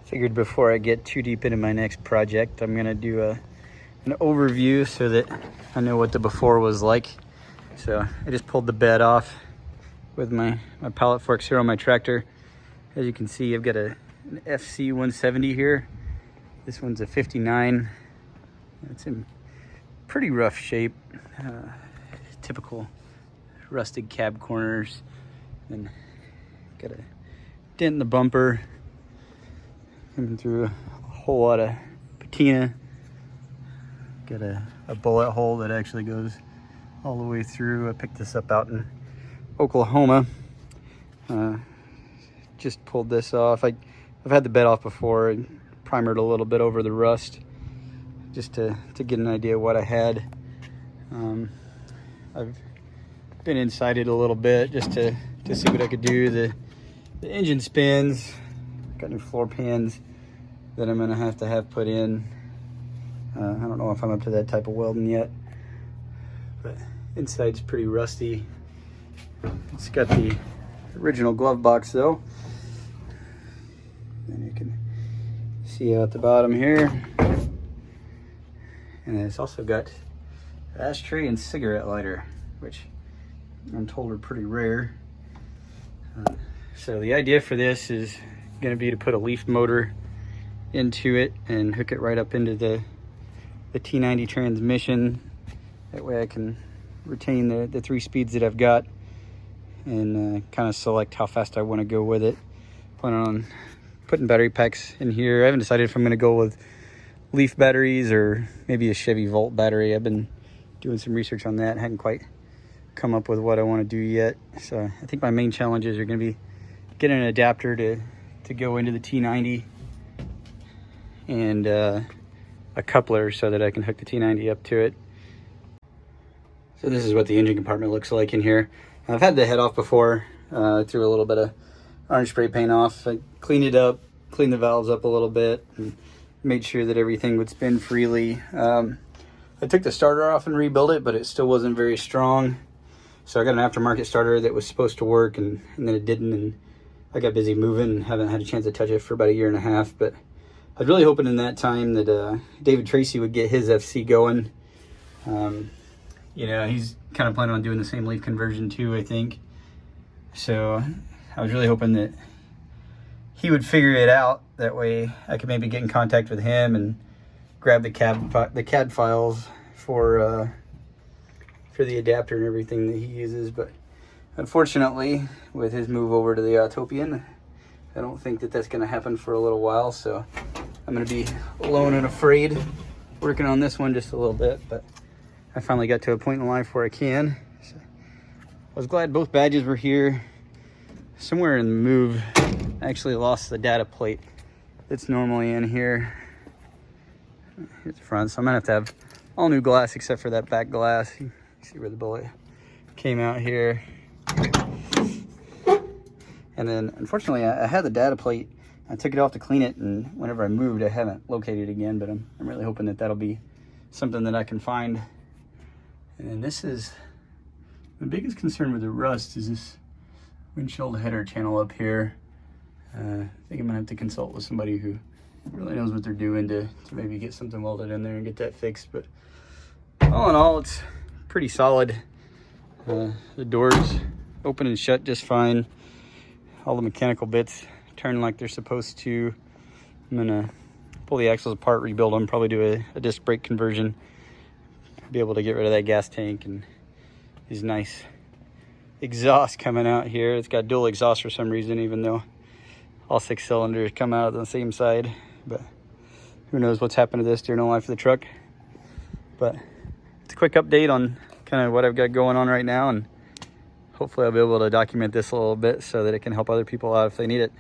Figured before I get too deep into my next project, I'm gonna do an overview so that I know what the before was like. So I just pulled the bed off with my pallet forks here on my tractor. As you can see, I've got an FC-170 here. This one's a 59. It's in pretty rough shape. Typical rusted cab corners. And got a dent in the bumper. Coming through a whole lot of patina. Got a bullet hole that actually goes all the way through. I picked this up out in Oklahoma. Just pulled this off. I've had the bed off before and primered a little bit over the rust just to get an idea of what I had. I've been inside it a little bit just to see what I could do. The engine spins. Got new floor pans that I'm gonna have to have put in. I don't know if I'm up to that type of welding yet, but inside's pretty rusty. It's got the original glove box though. And you can see out the bottom here. And it's also got ashtray and cigarette lighter, which I'm told are pretty rare. So the idea for this is going to be to put a leaf motor into it and hook it right up into the T90 transmission. That way I can retain the 3 speeds that I've got and kind of select how fast I want to go with it. Planning on putting battery packs in here. I haven't decided if I'm going to go with Leaf batteries or maybe a Chevy Volt battery. I've been doing some research on that. I haven't quite come up with what I want to do yet. So I think my main challenges are going to be getting an adapter to go into the T90 and a coupler so that I can hook the T90 up to it. So this is what the engine compartment looks like in here. I've had the head off before. I threw a little bit of orange spray paint off. I cleaned it up, cleaned the valves up a little bit, and made sure that everything would spin freely. I took the starter off and rebuilt it, but it still wasn't very strong. So I got an aftermarket starter that was supposed to work, and then it didn't, and I got busy moving and haven't had a chance to touch it for about 1.5 years. But I was really hoping in that time that David Tracy would get his FC going. He's kind of planning on doing the same leaf conversion too, I think. So I was really hoping that he would figure it out. That way I could maybe get in contact with him and grab the CAD files for the adapter and everything that he uses. But unfortunately, with his move over to the Autopian, I don't think that that's going to happen for a little while. So I'm going to be alone and afraid working on this one just a little bit. But I finally got to a point in life where I can. So I was glad both badges were here. Somewhere in the move, I actually lost the data plate that's normally in here. Here's the front, so I'm gonna have all new glass except for that back glass. You see where the bullet came out here. And then unfortunately I had the data plate. I took it off to clean it, and whenever I moved I haven't located it again, but I'm really hoping that that'll be something that I can find. And then this is the biggest concern with the rust is this windshield header channel up here. I think I'm gonna have to consult with somebody who really knows what they're doing to maybe get something welded in there and get that fixed. But all in all, it's pretty solid. The doors open and shut just fine. All the mechanical bits turn like they're supposed to. I'm gonna pull the axles apart, rebuild them, probably do a disc brake conversion, be able to get rid of that gas tank and these nice exhaust coming out here. It's got dual exhaust for some reason, even though all 6 cylinders come out on the same side. But who knows what's happened to this during the life of the truck. But it's a quick update on kind of what I've got going on right now, and hopefully I'll be able to document this a little bit so that it can help other people out if they need it.